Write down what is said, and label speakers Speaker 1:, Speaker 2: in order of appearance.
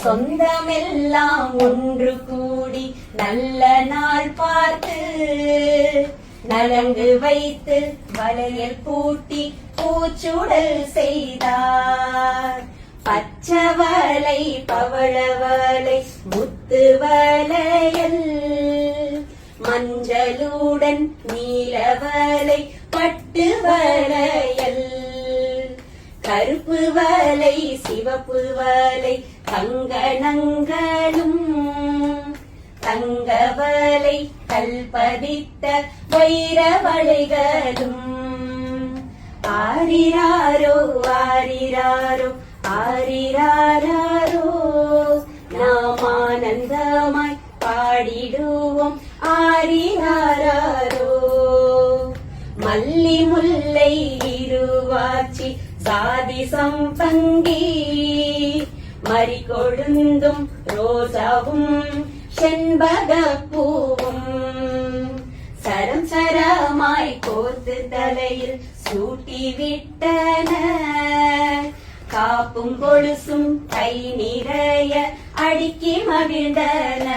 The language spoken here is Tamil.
Speaker 1: சொந்தமெல்லாம் ஒன்று கூடி நல்ல நாள் பார்த்து நலங்கு வைத்து வளையல் பூட்டி பூச்சுடல் செய்தார். பச்சவலை பவளவலை முத்து வளையல் மஞ்சளுடன் நீலவலை பட்டு வளையல் கருப்பு வலை சிவப்பு வலை கங்கணங்களும் தங்கவலை கல்பதித்த வைரவளைகளும் ஆரிராரோ ஆரிராரோ ஆரிராரோ நாம் ஆனந்தமாய் பாடிடுவோம் ஆரிராரோ. மல்லி முல்லை இருவாச்சி சாதி சம்பங்கி மறிகொழுந்தும் ரோசாவும் செண்பகப்பூவும் சரம் சரமாய் கோர்த்து தலையில் சூட்டி விட்டன. காப்பும் கொலுசும் கை நிறைய அடுக்கி மகிழ்ந்தன.